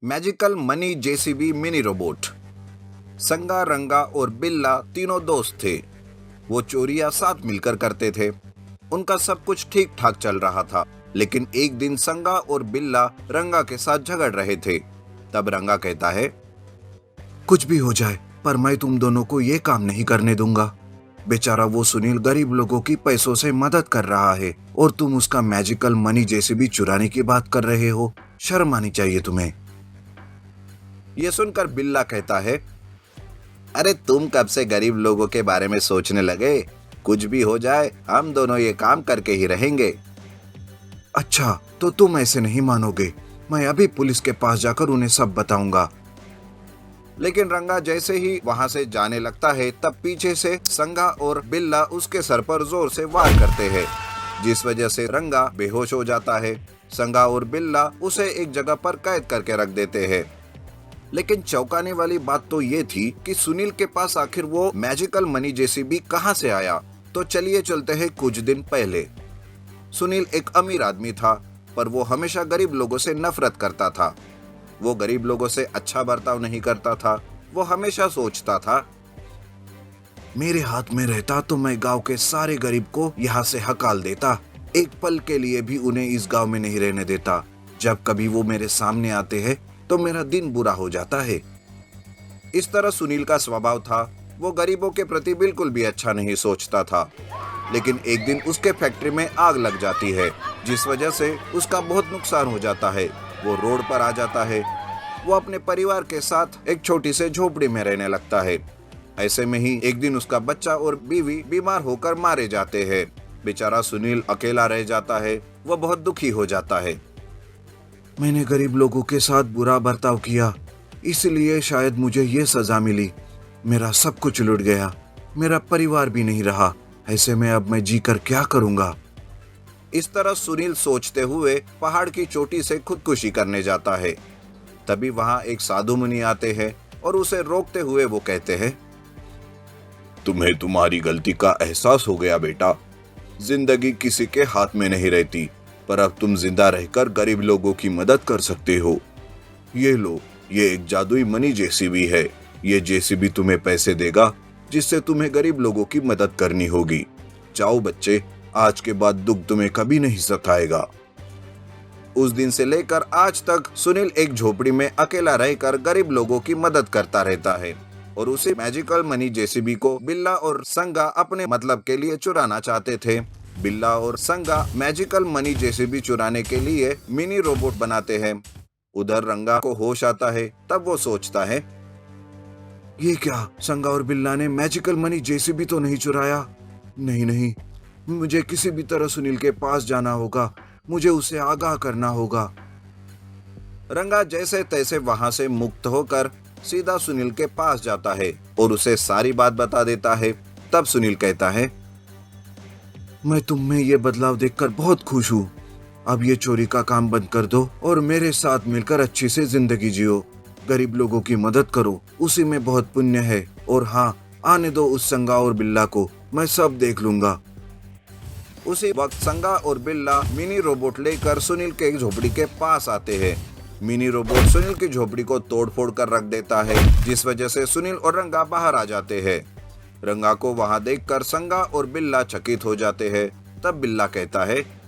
Magical money JCB mini robot. संगा, रंगा और बिल्ला तीनों दोस्त थे। वो चोरियां साथ मिलकर करते थे। उनका सब कुछ ठीक ठाक चल रहा था, लेकिन एक दिन संगा और बिल्ला रंगा के साथ झगड़ रहे थे। तब रंगा कहता है, कुछ भी हो जाए पर मैं तुम दोनों को ये काम नहीं करने दूंगा। बेचारा वो सुनील गरीब लोगों की पैसों से मदद कर रहा है और तुम उसका मैजिकल मनी जेसीबी चुराने की बात कर रहे हो। शर्म आनी चाहिए तुम्हें। ये सुनकर बिल्ला कहता है, अरे तुम कब से गरीब लोगों के बारे में सोचने लगे? कुछ भी हो जाए हम दोनों ये काम करके ही रहेंगे। अच्छा, तो तुम ऐसे नहीं मानोगे। मैं अभी पुलिस के पास जाकर उन्हें सब बताऊंगा। लेकिन रंगा जैसे ही वहां से जाने लगता है, तब पीछे से संगा और बिल्ला उसके सर पर जोर से वार करते हैं, जिस वजह से रंगा बेहोश हो जाता है। संगा और बिल्ला उसे एक जगह पर कैद करके रख देते हैं। लेकिन चौंकाने वाली बात तो ये थी कि सुनील के पास आखिर वो मैजिकल मनी जेसीबी कहां से आया। तो चलिए चलते हैं कुछ दिन पहले। सुनील एक अमीर आदमी था, पर वो हमेशा गरीब लोगों से नफरत करता था। वो गरीब लोगों से अच्छा बर्ताव नहीं करता था। वो हमेशा सोचता था, मेरे हाथ में रहता तो मैं गांव के सारे गरीब को यहाँ से हकाल देता। एक पल के लिए भी उन्हें इस गांव में नहीं रहने देता। जब कभी वो मेरे सामने आते हैं तो मेरा दिन बुरा हो जाता है। इस तरह सुनील का स्वभाव था। वो गरीबों के प्रति बिल्कुल भी अच्छा नहीं सोचता था। लेकिन एक दिन उसके फैक्ट्री में आग लग जाती है, जिस वजह से उसका बहुत नुकसान हो जाता है। वो रोड पर आ जाता है। वो अपने परिवार के साथ एक छोटी सी झोपड़ी में रहने लगता है। ऐसे में ही एक दिन उसका बच्चा और बीवी बीमार होकर मारे जाते हैं। बेचारा सुनील अकेला रह जाता है। वह बहुत दुखी हो जाता है। मैंने गरीब लोगों के साथ बुरा बर्ताव किया, इसलिए शायद मुझे ये सजा मिली। मेरा सब कुछ लुट गया। मेरा परिवार भी नहीं रहा। ऐसे में अब मैं जीकर क्या करूंगा? इस तरह सुनील सोचते हुए पहाड़ की चोटी से खुदकुशी करने जाता है। तभी वहां एक साधु मुनि आते हैं और उसे रोकते हुए वो कहते हैं, तुम्हें तुम्हारी गलती का एहसास हो गया बेटा। जिंदगी किसी के हाथ में नहीं रहती, पर अब तुम जिंदा रहकर गरीब लोगों की मदद कर सकते हो। ये लो, ये एक जादुई मनी जेसीबी है। ये जेसीबी तुम्हें पैसे देगा, जिससे तुम्हें गरीब लोगों की मदद करनी होगी। जाओ बच्चे, आज के बाद दुख तुम्हें कभी नहीं सताएगा। उस दिन से लेकर आज तक सुनील एक झोपड़ी में अकेला रहकर गरीब लोगों की मदद करता रहता है। और उसी मैजिकल मनी जेसीबी को बिल्ला और संगा अपने मतलब के लिए चुराना चाहते थे। बिल्ला और संगा मैजिकल मनी जेसीबी चुराने के लिए मिनी रोबोट बनाते हैं। उधर रंगा को होश आता है। तब वो सोचता है, ये क्या, संगा और बिल्ला ने मैजिकल मनी जेसीबी तो नहीं चुराया? नहीं नहीं, मुझे किसी भी तरह सुनील के पास जाना होगा। मुझे उसे आगाह करना होगा। रंगा जैसे तैसे वहां से मुक्त होकर सीधा सुनील के पास जाता है और उसे सारी बात बता देता है। तब सुनील कहता है, मैं तुम में ये बदलाव देखकर बहुत खुश हूँ। अब ये चोरी का काम बंद कर दो और मेरे साथ मिलकर अच्छी से जिंदगी जियो। गरीब लोगों की मदद करो, उसी में बहुत पुण्य है। और हाँ, आने दो उस संगा और बिल्ला को, मैं सब देख लूंगा। उसी वक्त संगा और बिल्ला मिनी रोबोट लेकर सुनील के झोपड़ी के पास आते हैं। मिनी रोबोट सुनील की झोपड़ी को तोड़-फोड़ कर रख देता है, जिस वजह से सुनील और रंगा बाहर आ जाते हैं। रंगा को वहां देखकर संगा और बिल्ला चकित हो जाते हैं। तब बिल्ला कहता है,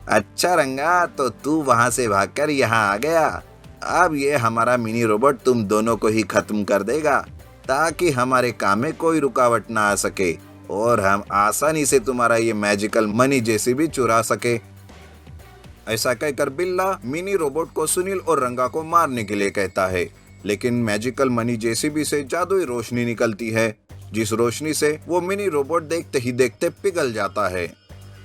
अच्छा रंगा, तो तू वहां से भागकर यहाँ आ गया। अब ये हमारा मिनी रोबोट तुम दोनों को ही खत्म कर देगा, ताकि हमारे काम में कोई रुकावट ना आ सके और हम आसानी से तुम्हारा ये मैजिकल मनी जेसीबी चुरा सके। ऐसा कहकर बिल्ला मिनी रोबोट को सुनील और रंगा को मारने के लिए कहता है। लेकिन मैजिकल मनी जेसीबी से जादुई रोशनी निकलती है, जिस रोशनी से वो मिनी रोबोट देखते ही देखते पिघल जाता है।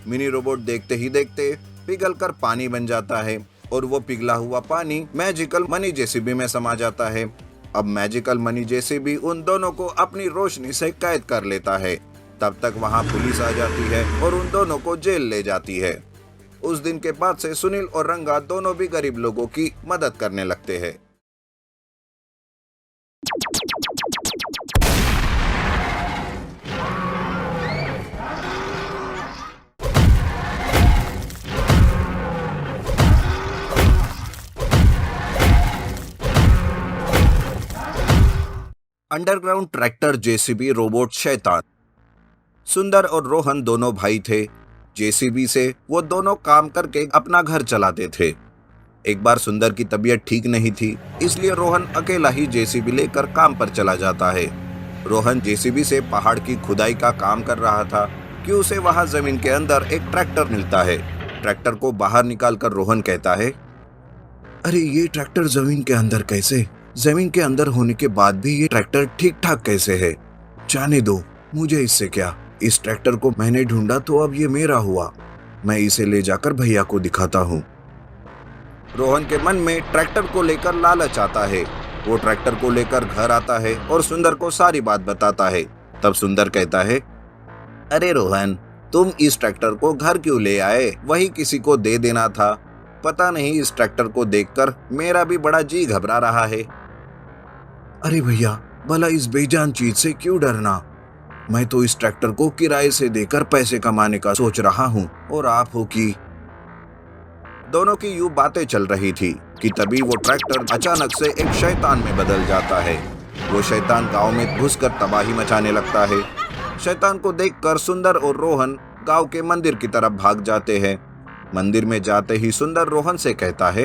मिनी रोबोट देखते ही देखते पिघलकर पानी बन जाता है और वो पिघला हुआ पानी मैजिकल मनी जेसीबी में समा जाता है। अब मैजिकल मनी जेसीबी उन दोनों को अपनी रोशनी से कैद कर लेता है। तब तक वहां पुलिस आ जाती है और उन दोनों को जेल ले जाती है। उस दिन के बाद से सुनील और रंगा दोनों भी गरीब लोगों की मदद करने लगते हैं। अंडरग्राउंड ट्रैक्टर, जेसीबी, रोबोट, शैतान। सुंदर और रोहन दोनों भाई थे। जेसीबी से वो दोनों काम करके अपना घर चलाते थे। एक बार सुंदर की तबीयत ठीक नहीं थी, इसलिए रोहन अकेला ही जेसीबी लेकर काम पर चला जाता है। रोहन जेसीबी से पहाड़ की खुदाई का काम कर रहा था कि उसे वहां जमीन के अंदर एक ट्रैक्टर मिलता है। ट्रैक्टर को बाहर निकालकर रोहन कहता है, अरे ये ट्रैक्टर जमीन के अंदर कैसे? जमीन के अंदर होने के बाद भी ये ट्रैक्टर ठीक ठाक कैसे है? जाने दो, मुझे इससे क्या। इस ट्रैक्टर को मैंने ढूंढा तो अब ये मेरा हुआ। मैं इसे ले जाकर भैया को दिखाता हूँ। रोहन के मन में ट्रैक्टर को लेकर लालच आता है। वो ट्रैक्टर को लेकर घर आता है और सुंदर को सारी बात बताता है। तब सुंदर कहता है, अरे रोहन, तुम इस ट्रैक्टर को घर क्यों ले आए? वही किसी को दे देना था। पता नहीं, इस ट्रैक्टर को देखकर मेरा भी बड़ा जी घबरा रहा है। अरे भैया, भला इस बेजान चीज से क्यों डरना? मैं तो इस ट्रैक्टर को किराए से देकर पैसे कमाने का सोच रहा हूँ, और आप हो कि। दोनों की यूं बातें चल रही थी कि तभी वो ट्रैक्टर अचानक से एक शैतान में बदल जाता है। वो शैतान गांव में घुसकर तबाही मचाने लगता है। शैतान को देखकर सुंदर और रोहन गांव के मंदिर की तरफ भाग जाते हैं। मंदिर में जाते ही सुंदर रोहन से कहता है,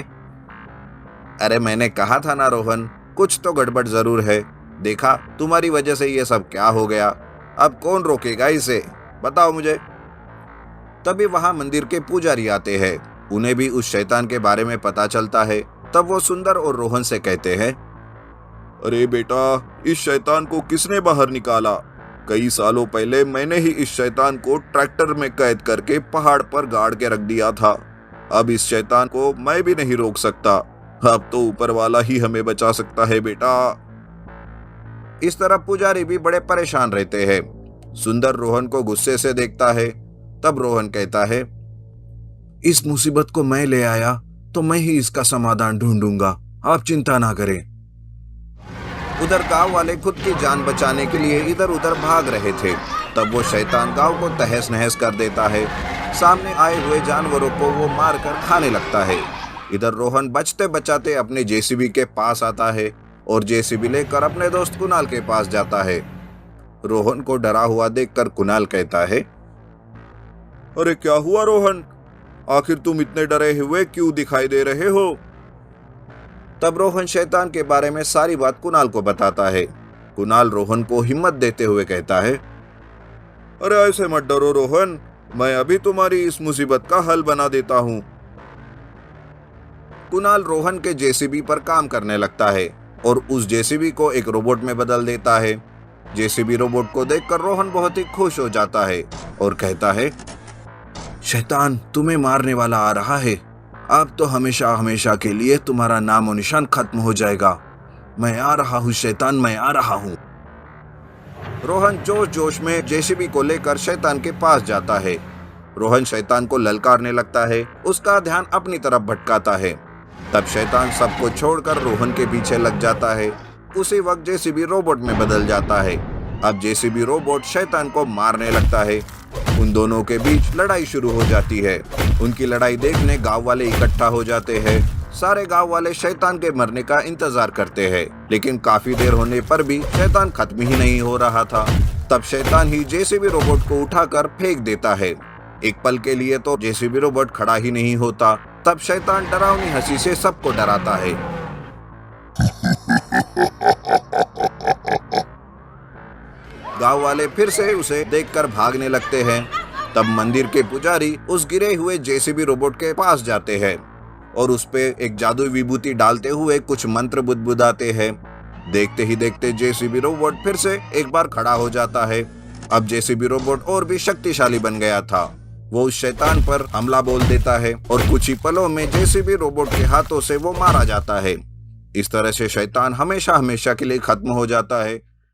अरे मैंने कहा था ना रोहन, कुछ तो गड़बड़ जरूर है। देखा, तुम्हारी वजह से ये सब क्या हो गया। अब कौन रोकेगा इसे, बताओ मुझे। तभी वहां मंदिर के पुजारी आते हैं। उन्हें भी उस शैतान के बारे में पता चलता है। तब वो सुंदर और रोहन से कहते हैं, अरे बेटा, इस शैतान को किसने बाहर निकाला? कई सालों पहले मैंने ही इस शैतान को ट्रैक्टर में कैद करके पहाड़ पर गाड़ के रख दिया था। अब इस शैतान को मैं भी नहीं रोक सकता। अब तो ऊपर वाला ही हमें बचा सकता है बेटा। इस तरह पुजारी भी बड़े परेशान रहते हैं। सुंदर रोहन को गुस्से से देखता है। तब रोहन कहता है, इस मुसीबत को मैं ले आया तो मैं ही इसका समाधान ढूंढूंगा, आप चिंता ना करें। उधर गांव वाले खुद की जान बचाने के लिए इधर उधर भाग रहे थे। तब वो शैतान गांव को तहस नहस कर देता है। सामने आए हुए जानवरों को वो मारकर खाने लगता है। इधर रोहन बचते बचाते अपने जेसीबी के पास आता है और जेसीबी लेकर अपने दोस्त कुणाल के पास जाता है। रोहन को डरा हुआ देखकर कुणाल कहता है, अरे क्या हुआ रोहन, आखिर तुम इतने डरे हुए क्यों दिखाई दे रहे हो? तब रोहन शैतान के बारे में सारी बात कुणाल को बताता है। कुणाल रोहन को हिम्मत देते हुए कहता है, अरे ऐसे मत डरो रोहन, मैं अभी तुम्हारी इस मुसीबत का हल बना देता हूं। कुणाल रोहन के जेसीबी पर काम करने लगता है और उस जेसीबी को एक रोबोट में बदल देता है। जेसीबी रोबोट को देखकर रोहन बहुत ही खुश हो जाता है और कहता है, शैतान तुम्हें मारने वाला आ रहा है। अब तो हमेशा हमेशा के लिए तुम्हारा नाम और निशान खत्म हो जाएगा। मैं आ रहा हूँ शैतान, मैं आ रहा हूँ। रोहन जोश जोश में जेसीबी को लेकर शैतान के पास जाता है। रोहन शैतान को ललकारने लगता है, उसका ध्यान अपनी तरफ भटकाता है। तब शैतान सबको छोड़कर रोहन के पीछे लग जाता है। उसी वक्त जेसीबी रोबोट में बदल जाता है। अब जेसीबी रोबोट शैतान को मारने लगता है। उन दोनों के बीच लड़ाई शुरू हो जाती है। उनकी लड़ाई देखने गांव वाले इकट्ठा हो जाते हैं। सारे गांव वाले शैतान के मरने का इंतजार करते हैं, लेकिन काफी देर होने पर भी शैतान खत्म ही नहीं हो रहा था। तब शैतान ही जेसीबी रोबोट को उठाकर फेंक देता है। एक पल के लिए तो जेसीबी रोबोट खड़ा ही नहीं होता। तब शैतान डरावनी हंसी से सबको डराता है। गांव वाले फिर से उसे देखकर भागने लगते हैं। तब मंदिर के पुजारी उस गिरे हुए जेसीबी रोबोट के पास जाते हैं और उस पे एक जादुई विभूति डालते हुए कुछ मंत्र बुदबुदाते हैं। देखते ही देखते जेसीबी रोबोट फिर से एक बार खड़ा हो जाता है। अब जेसीबी रोबोट और भी शक्तिशाली बन गया था। वो उस शैतान पर हमला बोल देता है और कुछ ही पलों में जेसीबी रोबोट के हाथों से वो मारा जाता है। इस तरह से शैतान हमेशा हमेशा के लिए खत्म हो जाता है